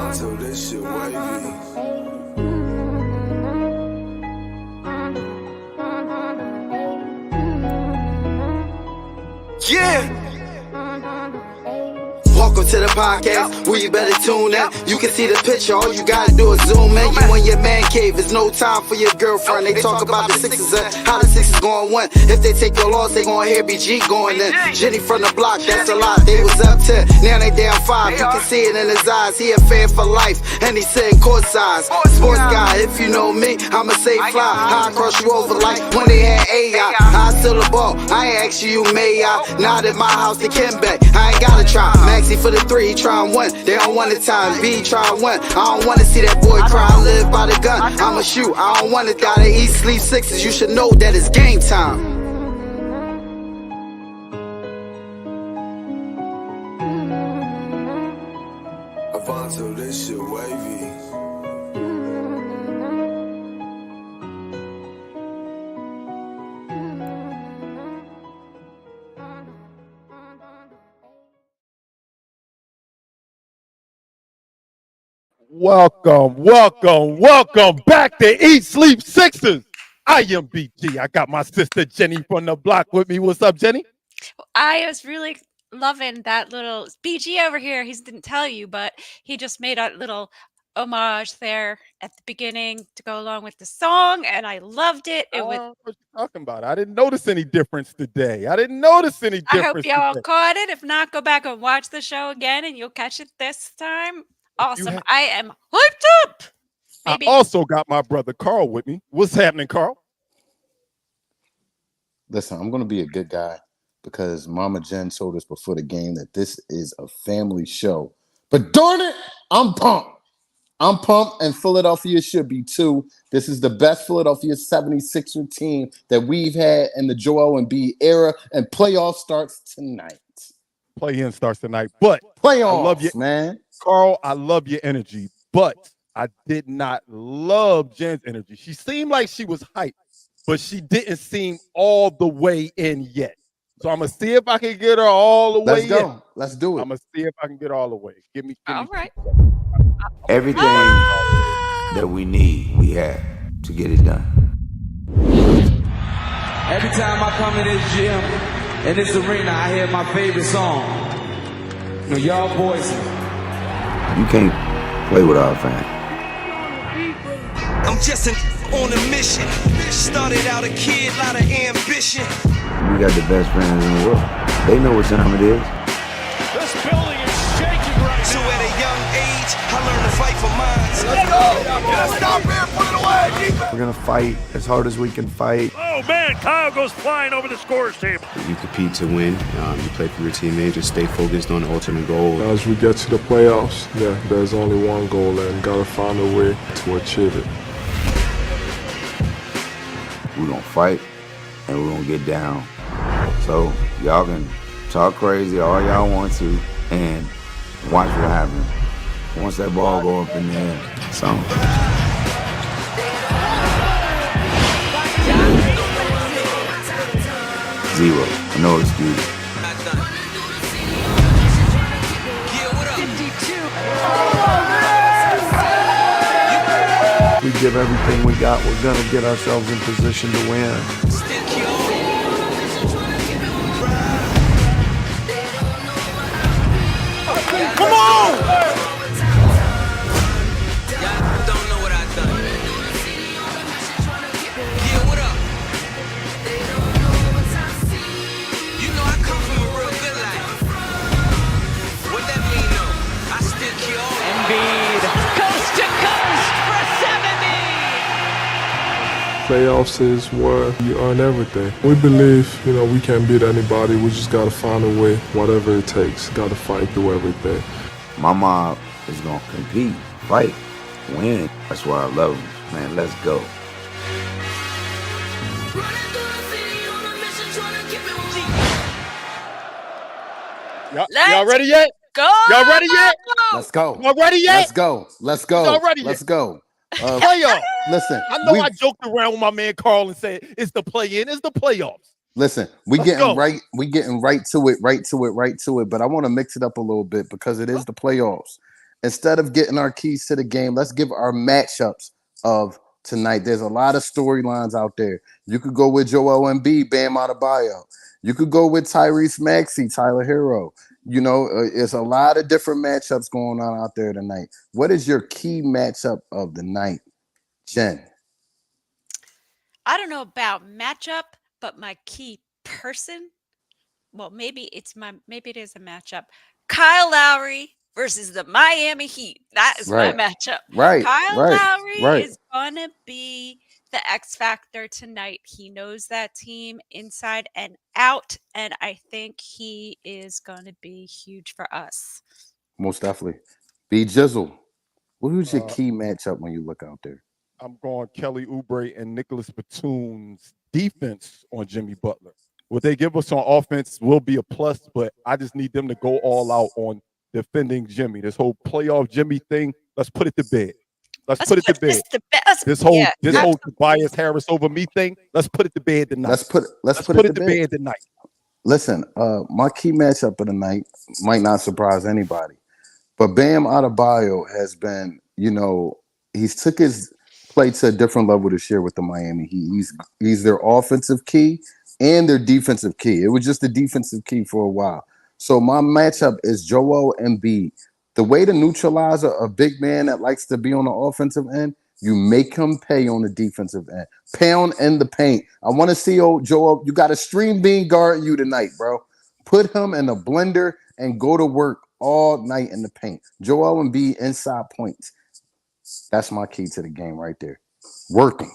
Alfonso, this shit wavy. Yeah. Welcome to the podcast, where you better tune in. You can see the picture, all you gotta do is zoom in. You in your man cave, it's no time for your girlfriend. They talk about the Sixers and how the Sixers gon' win. If they take your loss, they gon' hear BG going in. Jenny from the block, that's a lot. They was up 10, now they down 5. You can see it in his eyes, he a fan for life, and he sitting courtside. Sports guy, if you know me, I'ma say fly. I cross you over like when they had AI. I still the ball, I ain't ask you, may I? Not at my house, they can bet. I ain't gotta try. Maxie for the 3, he try and win. They don't want the time, B try and win. I don't wanna see that boy cry, I live by the gun. I'ma shoot, I don't wanna die. They eat, sleep Sixes, you should know that it's game time. Alfonso, this shit wavy. Welcome back to Eat, Sleep, Sixers. I am BG. I got my sister Jenny from the block with me. What's up, Jenny? I was really loving that little BG over here. He didn't tell you, but he just made a little homage there at the beginning to go along with the song, and I loved it. What you talking about? I didn't notice any difference today. I hope y'all today. caught it. If not, go back and watch the show again, and you'll catch it this time. Awesome. I am hyped up. Maybe. I also got my brother Carl with me. What's happening, Carl? Listen, I'm going to be a good guy because Mama Jen told us before the game that this is a family show. But darn it, I'm pumped. I'm pumped, and Philadelphia should be too. This is the best Philadelphia 76er team that we've had in the Joel Embiid era, and playoff starts tonight. Play-in starts tonight, but playoffs, I love you, man. Carl, I love your energy, but I did not love Jen's energy. She seemed like she was hyped, but she didn't seem all the way in yet. So I'm going to see if I can get her all the way in. Let's go. Let's do it. I'm going to see if I can get all the way. Give me all right. Everything that we need, we have to get it done. Every time I come in this gym, in this arena, I hear my favorite song. You know, y'all boys. You can't play with our fans. I'm just on a mission. Started out a kid, lot of ambition. We got the best fans in the world. They know what time it is. This building is shaking right now. So at a young age, I learned to fight for mine. Let's go! Let's stop here, put it away! We're gonna fight as hard as we can fight. Oh man, Kyle goes flying over the scores table. You compete to win. You play for your teammates. Just stay focused on the ultimate goal. As we get to the playoffs, there's only one goal, and gotta find a way to achieve it. We're gonna fight, and we're gonna get down. So y'all can talk crazy all y'all want to, and watch what happens. Once that ball go up in the air, so. Zero, no excuse. We give everything we got, we're gonna get ourselves in position to win. Come on! Playoffs is where you earn everything. We believe, we can't beat anybody. We just got to find a way, whatever it takes. Got to fight through everything. My mom is going to compete, fight, win. That's why I love them. Man, let's go. Y'all ready yet? Go! Y'all ready yet? Let's go. Y'all ready yet? Let's go. Y'all ready Let's yet? go. Playoffs. Listen, I know I joked around with my man Carl and said it's the play-in, it's the playoffs. Listen, we getting right to it. But I want to mix it up a little bit because it is the playoffs. instead of getting our keys to the game, let's give our matchups of tonight. There's a lot of storylines out there. You could go with Joel Embiid, Bam Adebayo. You could go with Tyrese Maxey, Tyler Hero. It's a lot of different matchups going on out there tonight. What is your key matchup of the night, Jen? I don't know about matchup, but my key person, well, maybe it is a matchup. Kyle Lowry versus the Miami Heat. That is my Right, matchup. right, Kyle right, Lowry right. is gonna be the X factor tonight. He knows that team inside and out, and I think he is gonna be huge for us. Most definitely. B Jizzle. What was your Uh, key matchup when you look out there? I'm going Kelly Oubre and Nicholas Batum's defense on Jimmy Butler. What they give us on offense will be a plus, but I just need them to go all out on defending Jimmy. This whole playoff Jimmy thing, let's put it to bed. Let's Let's put it to put bed. this to best. This whole Yeah, this Yeah. whole absolutely. Tobias Harris over me thing, let's put it to bed tonight. Let's put Let's it put to it to bed. bed tonight. Listen, my key matchup of the night might not surprise anybody, but Bam Adebayo has been, he's took his play to a different level this year with the Miami Heat. He's their offensive key and their defensive key. It was just the defensive key for a while. So my matchup is Joel Embiid. The way to neutralize a big man that likes to be on the offensive end, you make him pay on the defensive end. Pound in the paint. I want to see old Joel. You got a stream bean guarding you tonight, bro. Put him in a blender and go to work all night in the paint. Joel Embiid inside points. That's my key to the game right there. Working.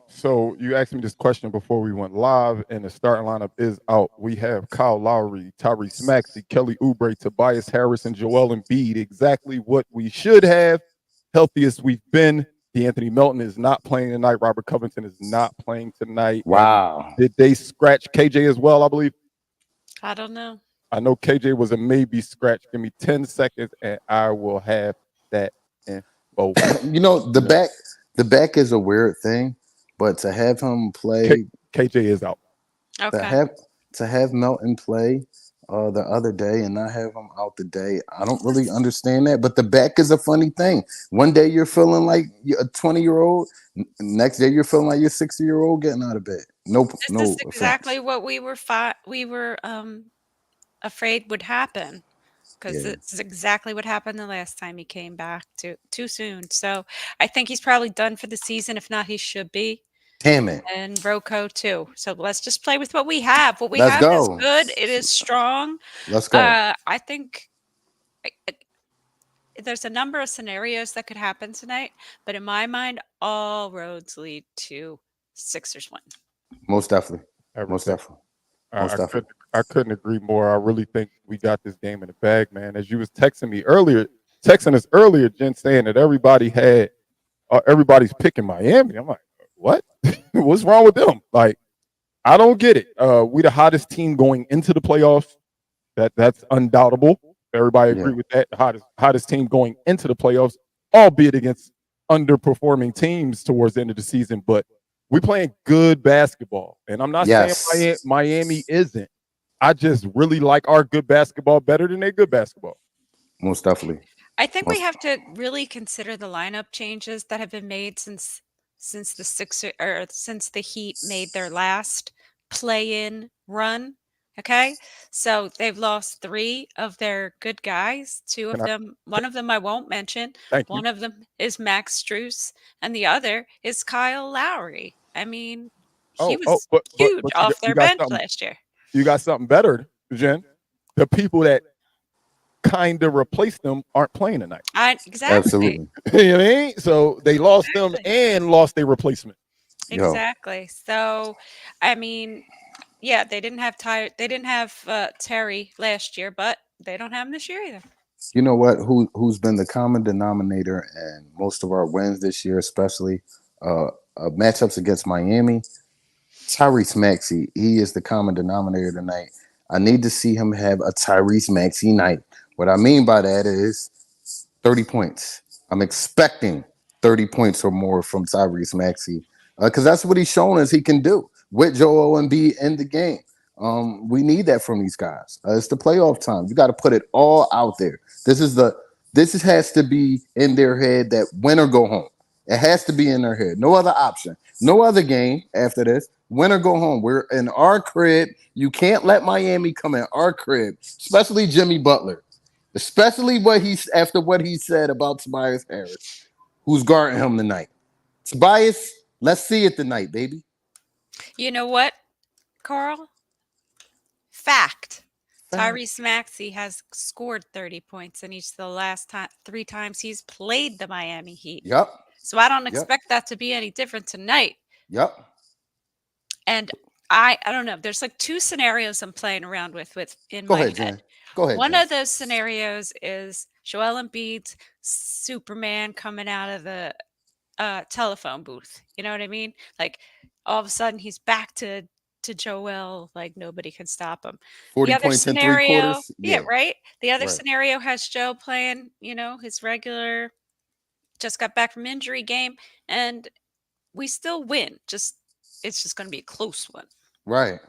So you asked me this question before we went live, and the starting lineup is out. We have Kyle Lowry, Tyrese Maxey, Kelly Oubre, Tobias Harris, and Joel Embiid. Exactly what we should have. Healthiest we've been. D'Anthony Melton is not playing tonight. Robert Covington is not playing tonight. Wow. And did they scratch KJ as well, I believe? I don't know. I know KJ was a maybe scratch. Give me 10 seconds, and I will have that info. The back is a weird thing, but to have him play, KJ is out. Okay. to have Melton play the other day and not have him out the day, I don't really understand that. But the back is a funny thing. One day you're feeling like you're a 20-year-old, next day you're feeling like you're 60-year-old getting out of bed. This is exactly what we were afraid would happen, because Yeah. this is exactly what happened the last time he came back too soon. So I think he's probably done for the season. If not, he should be. Damn it. And Rocco too. So let's just play with what we have. What we Let's have is go. good. It is strong. Let's go. I think there's a number of scenarios that could happen tonight, but in my mind, all roads lead to Sixers win. Most definitely. Everything. Most definitely. I couldn't agree more. I really think we got this game in the bag, man. As you was texting us earlier, Jen, saying that everybody's picking Miami. I'm like, what? What's wrong with them? Like, I don't get it. We the hottest team going into the playoffs. That's undoubtable. Everybody agree with that. The hottest team going into the playoffs, albeit against underperforming teams towards the end of the season. But we playing good basketball, and I'm not saying Miami isn't. I just really like our good basketball better than their good basketball. Most definitely. I think we have to really consider the lineup changes that have been made since the Heat made their last play-in run. Okay, so they've lost 3 of their good guys. One of them I won't mention. One of them is Max Strus, and the other is Kyle Lowry. I mean, he was huge off their bench last year. You got something better, Jen. The people that kind of replaced them aren't playing tonight. Exactly. Absolutely. You know what I mean? So they lost them and lost their replacement. Exactly. So, I mean, yeah, they didn't have Terry last year, but they don't have him this year either. You know what? Who's been the common denominator in most of our wins this year, especially matchups against Miami? Tyrese Maxey. He is the common denominator tonight. I need to see him have a Tyrese Maxey night. What I mean by that is 30 points. I'm expecting 30 points or more from Tyrese Maxey because that's what he's shown us he can do with Joel Embiid in the game. We need that from these guys. It's the playoff time. You got to put it all out there. This has to be in their head that win or go home. It has to be in their head. No other option. No other game after this. Win or go home. We're in our crib. You can't let Miami come in our crib, especially Jimmy Butler, especially after what he said about Tobias Harris, who's guarding him tonight. Tobias, let's see it tonight, baby. You know what, Carl? Fact. Tyrese Maxey has scored 30 points in each of the last 3 times he's played the Miami Heat. Yep. So I don't expect that to be any different tonight. Yep. And I don't know. There's like 2 scenarios I'm playing around with in Go my ahead, head. Jen. Go ahead. One Jen. of those scenarios is Joel Embiid's Superman coming out of the telephone booth. You know what I mean? Like all of a sudden he's back to Joel, like nobody can stop him. 40 The other points in 3 scenario, quarters. yeah, right. The other Right. scenario has Joe playing, his regular, just got back from injury game, and we still win. It's just going to be a close one. Right.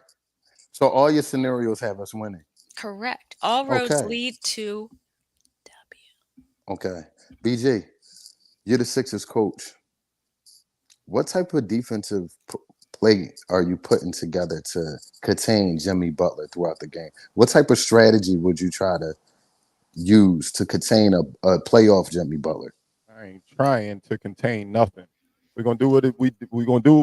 So all your scenarios have us winning. Correct. All roads lead to W. Okay. BG, you're the Sixers coach. What type of defensive play are you putting together to contain Jimmy Butler throughout the game? What type of strategy would you try to use to contain a playoff Jimmy Butler? I ain't trying to contain nothing. We're gonna do what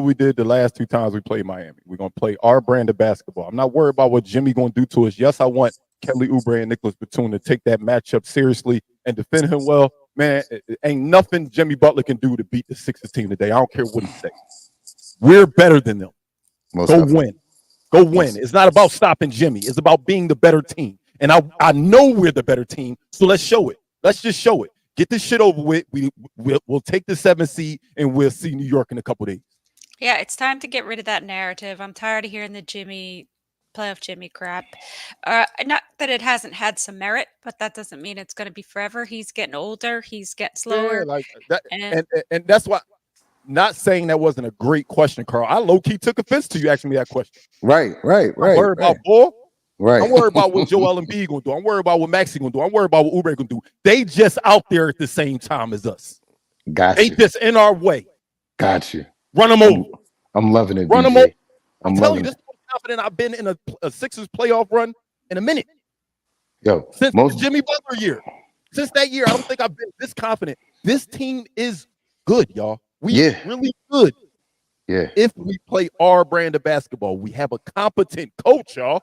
we did the last 2 times we played Miami. We're gonna play our brand of basketball. I'm not worried about what Jimmy gonna do to us. Yes, I want Kelly Oubre and Nicholas Batum to take that matchup seriously and defend him well. Man, it ain't nothing Jimmy Butler can do to beat the Sixers team today. I don't care what he says. We're better than them. Go win. It's not about stopping Jimmy. It's about being the better team. And I know we're the better team, so let's show it. Let's just show it. Get this shit over with. We'll take the 7th seed, and we'll see New York in a couple days. Yeah, it's time to get rid of that narrative. I'm tired of hearing the playoff Jimmy crap. Not that it hasn't had some merit, but that doesn't mean it's going to be forever. He's getting older. He's getting slower. Yeah, like that, and that's why. Not saying that wasn't a great question, Carl. I low-key took offense to you asking me that question. Right. I'm worried about ball. Right. I'm worried about what Joel Embiid gonna do. I'm worried about what Maxey gonna do. I'm worried about what Oubre gonna do. They just out there at the same time as us. They just in our way. Got you. Run them over. I'm loving it. Run them over. I'm telling you, it. this is how confident I've been in a Sixers playoff run in a minute. Yo, since the Jimmy Butler year. Since that year, I don't think I've been this confident. This team is good, y'all. Really good. Yeah. If we play our brand of basketball, we have a competent coach, y'all.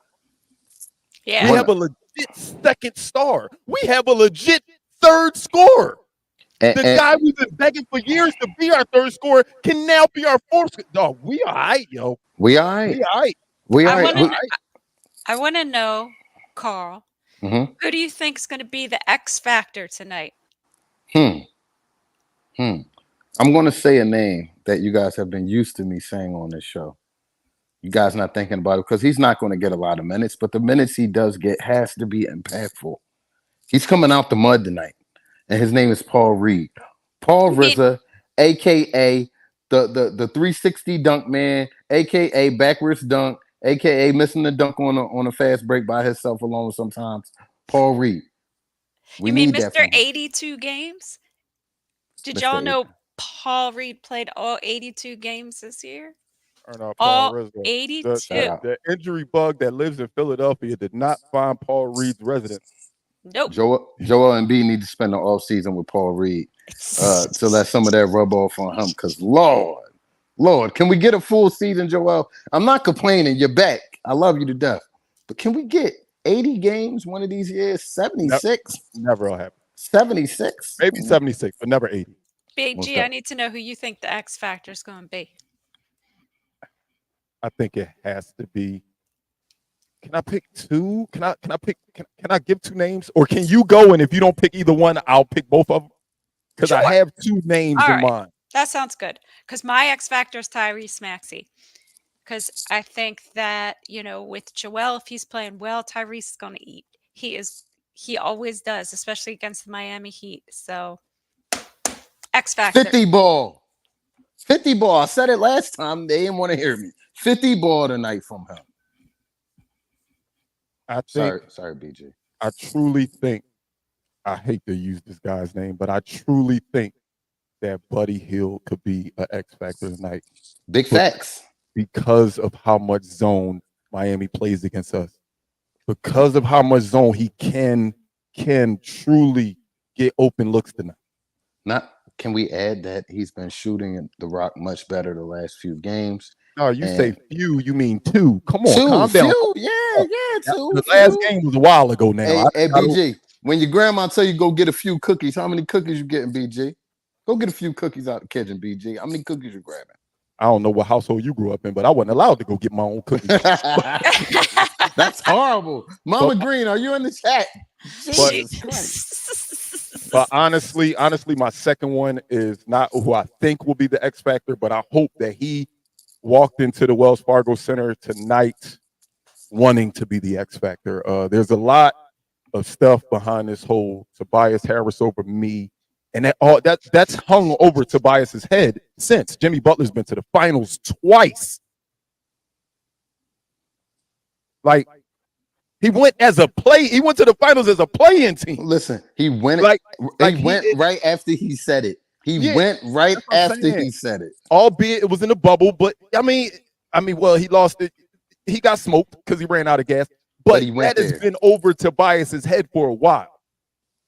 Yeah. We have a legit second star. We have a legit third scorer. The guy we've been begging for years to be our third scorer can now be our fourth. Dog, we all right, yo. We all right. I want to know, Carl, who do you think is going to be the X factor tonight? I'm going to say a name that you guys have been used to me saying on this show. You guys not thinking about it because he's not going to get a lot of minutes, but the minutes he does get has to be impactful. He's coming out the mud tonight, and his name is Paul Reed. Paul Rizza, a.k.a. the 360 dunk man, a.k.a. backwards dunk, a.k.a. missing the dunk on a fast break by himself alone sometimes. Paul Reed. You mean Mr. 82 games? Did y'all know Paul Reed played all 82 games this year? All 82. The injury bug that lives in Philadelphia did not find Paul Reed's residence. Nope. Joel Embiid need to spend the off season with Paul Reed to let some of that rub off on him. Because Lord, can we get a full season, Joel? I'm not complaining. You're back. I love you to death. But can we get 80 games one of these years? 76? Never will happen. 76? Maybe 76, but never 80. Big G, I need to know who you think the X factor is going to be. I think it has to be. Can I pick 2? Can I give 2 names? Or can you go, and if you don't pick either one, I'll pick both of them? Because I have 2 names in mind. That sounds good. Because my X factor is Tyrese Maxey. Because I think that, with Joel, if he's playing well, Tyrese is going to eat. He always does, especially against the Miami Heat. So, X factor. 50 ball. 50 ball. I said it last time. They didn't want to hear me. 50 ball tonight from him. I think Sorry, BG. I truly think I hate to use this guy's name, but I truly think that Buddy Hield could be an X factor tonight. Big But facts. because of how much zone Miami plays against us, because of how much zone he can truly get open looks tonight. Can we add that he's been shooting the rock much better the last few games? No, you say And few, you mean two. Come on, calm down. few, yeah, two. The last game was a while ago now. Hey, BG, when your grandma tell you go get a few cookies, how many cookies you getting, BG? Go get a few cookies out the kitchen, BG. How many cookies you grabbing? I don't know what household you grew up in, but I wasn't allowed to go get my own cookies. That's horrible. Mama Green, are you in the chat? Jesus Christ. But honestly, my second one is not who I think will be the X factor, but I hope that he walked into the Wells Fargo Center tonight wanting to be the X factor. There's a lot of stuff behind this whole Tobias Harris over me, and that's hung over Tobias's head since Jimmy Butler's been to the finals twice. Like, he went to the finals as a play-in team. Listen, he went right after he said it. He went right after he said it. Albeit it was in the bubble, but I mean, well, he lost it. He got smoked because he ran out of gas. But that has been over Tobias's head for a while.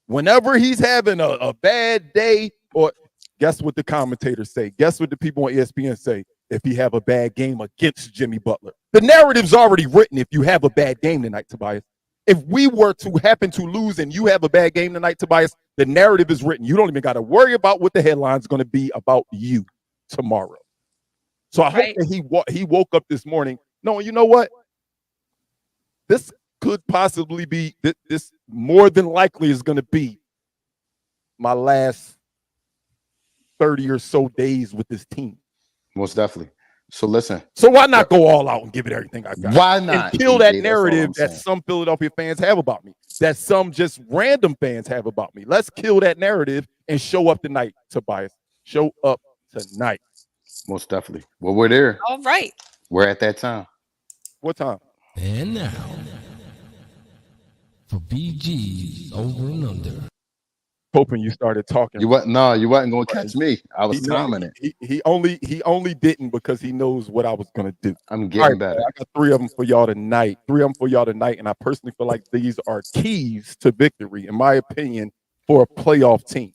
Whenever he's having a bad day, or guess what the commentators say? Guess what the people on ESPN say? If he have a bad game against Jimmy Butler, the narrative's already written. If you have a bad game tonight, Tobias. If we were to happen to lose and you have a bad game tonight, Tobias, the narrative is written. You don't even got to worry about what the headline's going to be about you tomorrow. So I hope that he woke up this morning knowing, you know what? This could possibly be, this more than likely is going to be my last 30 or so days with this team. Most definitely. So listen. So why not go all out and give it everything I got? Why not? And kill that narrative that some Philadelphia fans have about me, that some just random fans have about me. Let's kill that narrative and show up tonight, Tobias. Show up tonight. Most definitely. Well, we're there. All right. We're at that time. What time? And now, for BG's Over and Under. Hoping you started talking. You wasn't going to catch me. I was timing it. He only didn't because he knows what I was going to do. I'm getting better. I got 3 of them for y'all tonight. And I personally feel like these are keys to victory, in my opinion, for a playoff team.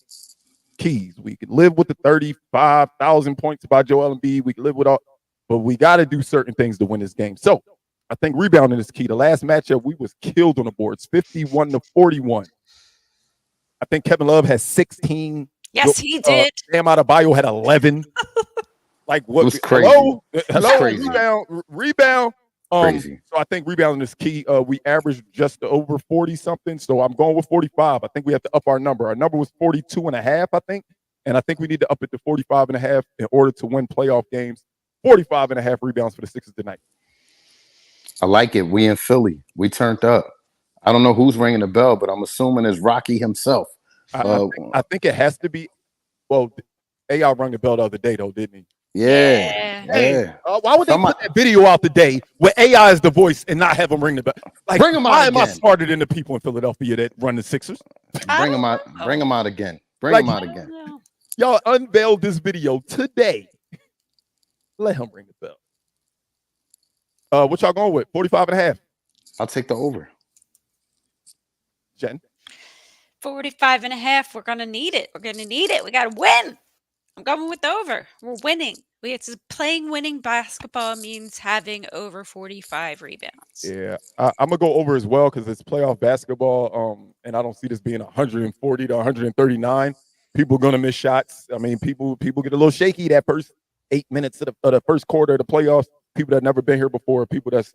Keys. We could live with the 35,000 points by Joel Embiid. We could live with all, but we got to do certain things to win this game. So I think rebounding is key. The last matchup, we was killed on the boards, 51-41. I think Kevin Love has 16. Yes, he did. Bam Adebayo had 11. Like what? It was crazy. Hello, crazy. Rebound. Crazy. So I think rebounding is key. We averaged just over 40 something. So I'm going with 45. I think we have to up our number. Our number was 42.5, I think. And I think we need to up it to 45.5 in order to win playoff games. 45.5 rebounds for the Sixers tonight. I like it. We in Philly. We turned up. I don't know who's ringing the bell, but I'm assuming it's Rocky himself. I think it has to be. Well, AI rang the bell the other day, though, didn't he? Yeah. Why would they put that video out today where AI is the voice and not have him ring the bell? Like, bring him out why again. am I smarter than the people in Philadelphia that run the Sixers? Bring him out. Bring him out again. Bring him out again. Y'all unveiled this video today. Let him ring the bell. What y'all going with? 45.5. I'll take the over. Jen? 45.5. We're going to need it. We're going to need it. We got to win. I'm going with over. We're winning. Playing winning basketball means having over 45 rebounds. Yeah, I'm going to go over as well because it's playoff basketball, and I don't see this being 140 to 139. People are going to miss shots. I mean, people get a little shaky that first 8 minutes of the first quarter of the playoffs. People that have never been here before, people that's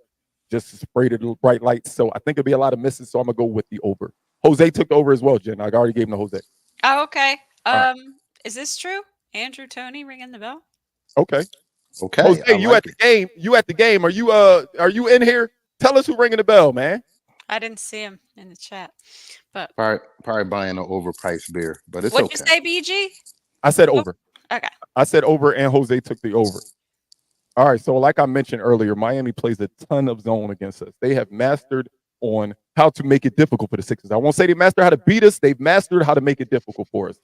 just sprayed at bright lights. So I think it'll be a lot of misses, so I'm going to go with the over. Jose took the over as well, Jen. I already gave him to Jose. Oh, okay. Right. Is this true? Andrew Toney ringing the bell? Okay. Jose, you at the game. You at the game. Are you in here? Tell us who ringing the bell, man. I didn't see him in the chat. But probably buying an overpriced beer, but it's What'd okay. you say, BG? I said over. Okay. I said over, and Jose took the over. All right, so like I mentioned earlier, Miami plays a ton of zone against us. They have mastered on how to make it difficult for the Sixers. I won't say they mastered how to beat us. They've mastered how to make it difficult for us.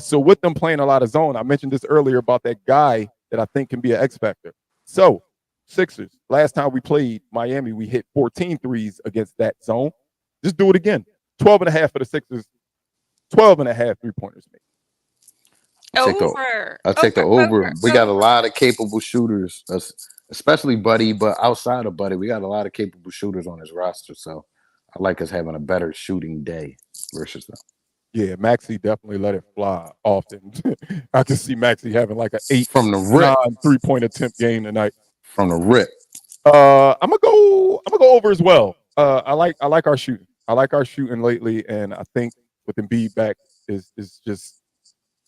So with them playing a lot of zone, I mentioned this earlier about that guy that I think can be an X factor. So Sixers, last time we played Miami, we hit 14 threes against that zone. Just do it again. 12.5 for the Sixers. 12.5 3-pointers made. I'll take the over. We got a lot of capable shooters, especially Buddy, but outside of Buddy, we got a lot of capable shooters on his roster. So I like us having a better shooting day versus them. Yeah, Maxey definitely let it fly often. I can see Maxey having like an 8 from the rip 3-point attempt game tonight. From the rip. I'm gonna go over as well. I like our shooting. I like our shooting lately, and I think with Embiid back is just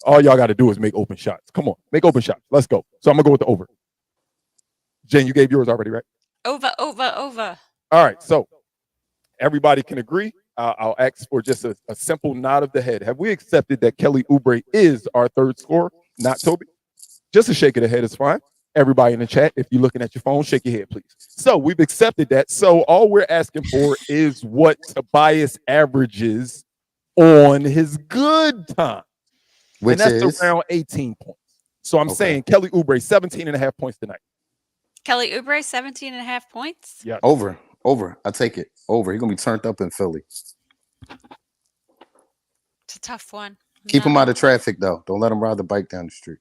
all y'all got to do is make open shots. Come on, make open shots. Let's go. So I'm gonna go with the over. Jen, you gave yours already, right? Over. All right, so everybody can agree. I'll ask for just a simple nod of the head. Have we accepted that Kelly Oubre is our third scorer, not Toby? Just a shake of the head is fine. Everybody in the chat, if you're looking at your phone, shake your head, please. So we've accepted that. So all we're asking for is what Tobias averages on his good time. Which and that's is around 18 points. So I'm saying Kelly Oubre, 17.5 points tonight. Kelly Oubre, 17.5 points? Yeah. Over. I take it. Over. He's going to be turned up in Philly. It's a tough one. Keep him out of traffic, though. Don't let him ride the bike down the street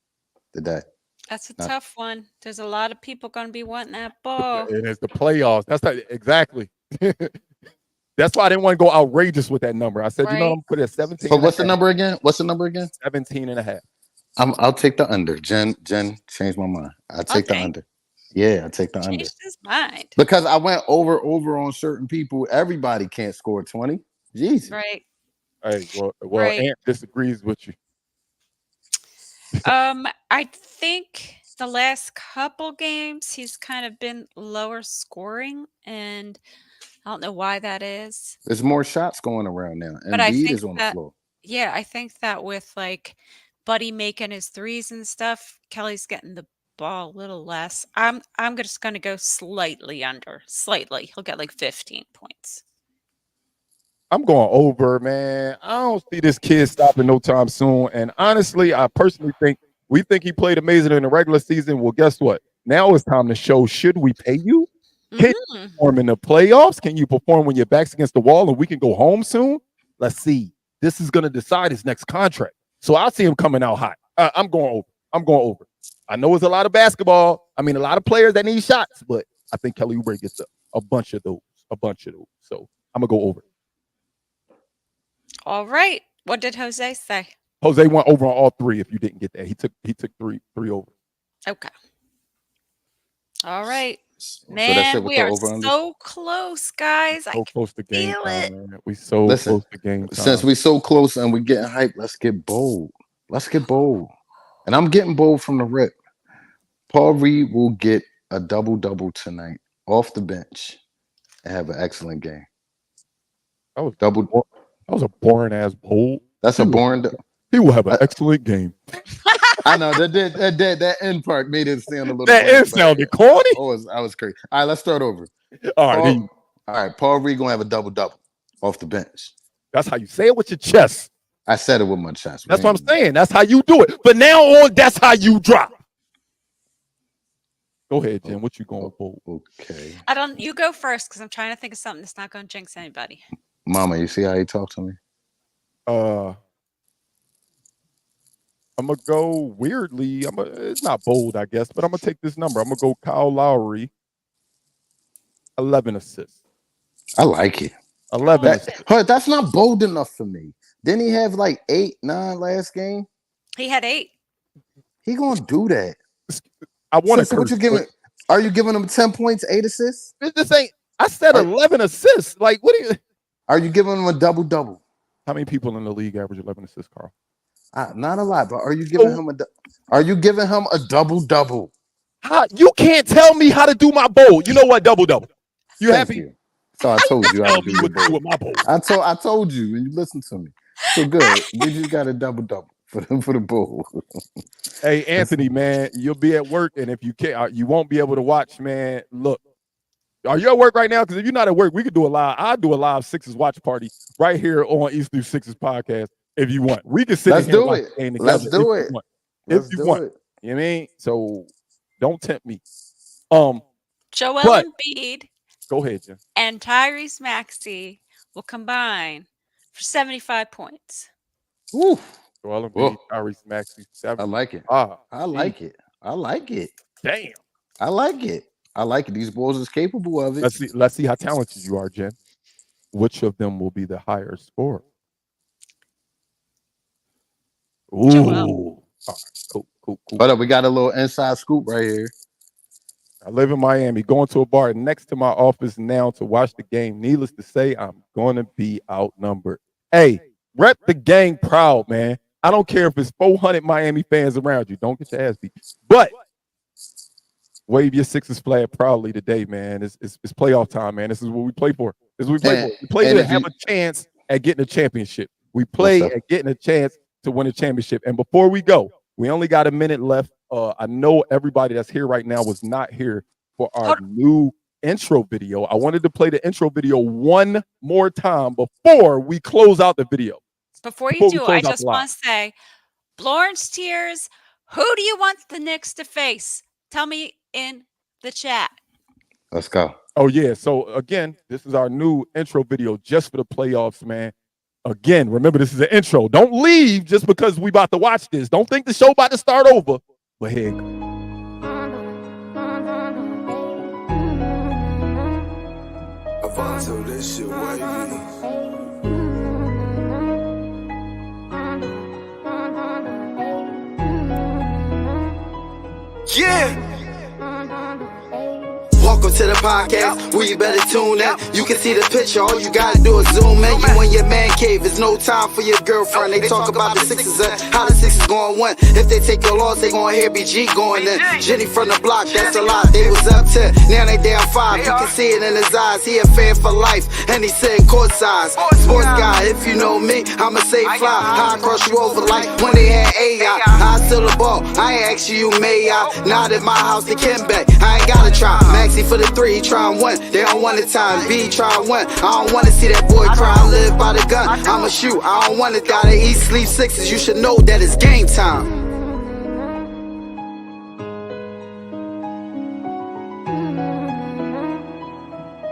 today. That's a tough one. There's a lot of people going to be wanting that ball. It is the playoffs. That's not exactly. That's why I didn't want to go outrageous with that number. I said, I'm going to put it at 17. But what's the number again? 17.5. I'll take the under. Jen changed my mind. I'll take the under. Yeah, I'll take the under. Changed his mind. Because I went over on certain people. Everybody can't score 20. Jesus. Right. Hey, well, Ant disagrees with you. I think the last couple games he's kind of been lower scoring, and I don't know why that is. There's more shots going around now. But I Embiid think is on the floor. Yeah, I think that with like Buddy making his threes and stuff, Kelly's getting the ball a little less. I'm just going to go slightly under. Slightly. He'll get like 15 points. I'm going over, man. I don't see this kid stopping no time soon. And honestly, I personally think we think he played amazing in the regular season. Well, guess what? Now it's time to show, should we pay you? Can you perform in the playoffs? Can you perform when your back's against the wall and we can go home soon? Let's see. This is going to decide his next contract. So I see him coming out hot. I'm going over. I know it's a lot of basketball. I mean, a lot of players that need shots, but I think Kelly Oubre gets a bunch of those. So I'm going to go over. All right. What did Jose say? Jose went over on all three. If you didn't get that, he took three over. Okay. All right. Man, so we are so close, guys. So close to game time, man. We close to game time. Since we so close and we getting hyped, let's get bold. And I'm getting bold from the rip. Paul Reed will get a double-double tonight off the bench and have an excellent game. That was a boring ass bold. That's a boring. He will have an excellent game. I know that end part made it sound a little. That end sounded corny. I was crazy. All right, let's start over. All right. Paul Reed gonna have a double-double off the bench. That's how you say it with your chest. I said it with my chest. That's what I'm saying. That's how you do it. But now on, that's how you drop. Go ahead, Jen. What you going for? Okay. You go first because I'm trying to think of something that's not going to jinx anybody. Mama, you see how he talked to me? I'm gonna go weirdly. It's not bold, I guess, but I'm gonna take this number. I'm gonna go Kyle Lowry, 11 assists. I like it. 11 assists. That's not bold enough for me. Didn't he have like 8, 9 last game? He had 8. He gonna do that. I want to. What you giving? Are you giving him 10 points, 8 assists? This ain't. I said 11 assists. Like, what are you? Are you giving him a double-double? How many people in the league average 11 assists, Carl? Not a lot, but are you giving him a double-double? You can't tell me how to do my bowl. You know what? Double-double. You happy? You. So I told you how to do your bowl. With my bowl. I told you, and you listened to me. So good. We just got a double-double for the bowl. Hey, Anthony, man, you'll be at work, and if you can't, you won't be able to watch, man. Look, Are you at work right now? Because if you're not at work, we could do a live. I'll do a live Sixers watch party right here on East New Sixers podcast if you want. We can sit Let's in here and do watch it. the game together. Let's do it. If Let's you do want. it. You know what I mean? So don't tempt me. Joel But- Embiid Go ahead, Jen. and Tyrese Maxey will combine for 75 points. Woo. Joel Whoa. Embiid, Tyrese Maxey, 7. I like it. Ah, I like it. I like it. damn. I like it. I like it. These Bulls is capable of it. Let's see how talented you are, Jen. Which of them will be the higher scorer? Ooh. Joel. All right, cool. Hold up, we got a little inside scoop right here. I live in Miami, going to a bar next to my office now to watch the game. Needless to say, I'm going to be outnumbered. Hey, rep the gang proud, man. I don't care if it's 400 Miami fans around you. Don't get your ass beat. But wave your Sixers flag proudly today, man. It's playoff time, man. This is what we play for. This is what we play for. We play to have a chance at getting a championship. We play at getting a chance to win a championship. And before we go, we only got a minute left. I know everybody that's here right now was not here for our new intro video. I wanted to play the intro video one more time before we close out the video. Before you do, I just want to say, Lawrence Tears, who do you want the Knicks to face? Tell me in the chat. Let's go. Oh, yeah. So, again, this is our new intro video just for the playoffs, man. Again, remember, this is an intro. Don't leave just because we about to watch this. Don't think the show about to start over. But here it goes. Avanzo, this shit wavy. Yeah. Welcome to the podcast, where you better tune in. You can see the picture, all you gotta do is zoom in. You in your man cave, it's no time for your girlfriend. They talk about the Sixers and how the Sixers gon' win. If they take your loss, they gon' hear BG going in. Jenny from the block, that's a lot. They was up 10, now they down 5. You can see it in his eyes, he a fan for life, and he sitting courtside. Sports guy, if you know me, I'ma say fly. How I cross you over like when they had AI. I still the ball, I ain't ask you, may I? Not at my house, they can back. I ain't gotta try. Maxie for the 3, he try and 1. They don't want the time. B try and 1. I don't wanna see that boy cry. I live by the gun. I'ma shoot. I don't wanna die. They eat, sleep Sixes. You should know that it's game time.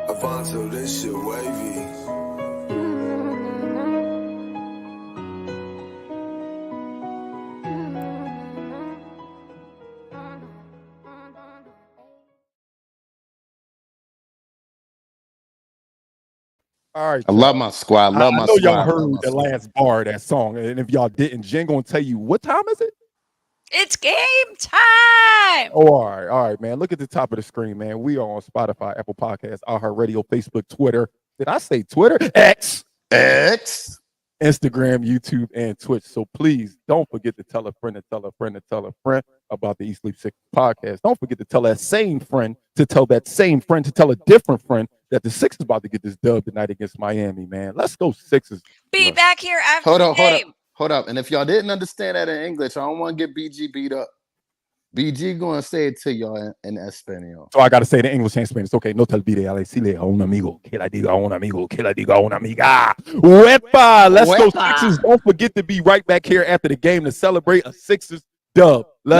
Avanzo, this shit wavy. All right. I love my squad. I love my know squad. y'all heard the last bar of that song. And if y'all didn't, Jen gonna tell you what time is it? It's game time. Oh, all right, man. Look at the top of the screen, man. We are on Spotify, Apple Podcasts, iHeartRadio, Facebook, Twitter. Did I say Twitter? X, Instagram, YouTube, and Twitch. So please don't forget to tell a friend to tell a friend to tell a friend about the East Sleep Six podcast. Don't forget to tell that same friend to tell that same friend to tell a different friend that the Sixers about to get this dub tonight against Miami, man. Let's go Sixers. Be back here after the game. Hold up. And if y'all didn't understand that in English, I don't want to get BG beat up. BG going to say it to y'all in Espanol. So I got to say it in English and Spanish. Okay, no te olvide decirle a un amigo que la diga a un amigo que la diga a una amiga. Wepa! Let's go Sixers. Don't forget to be right back here after the game to celebrate a Sixers dub. Let's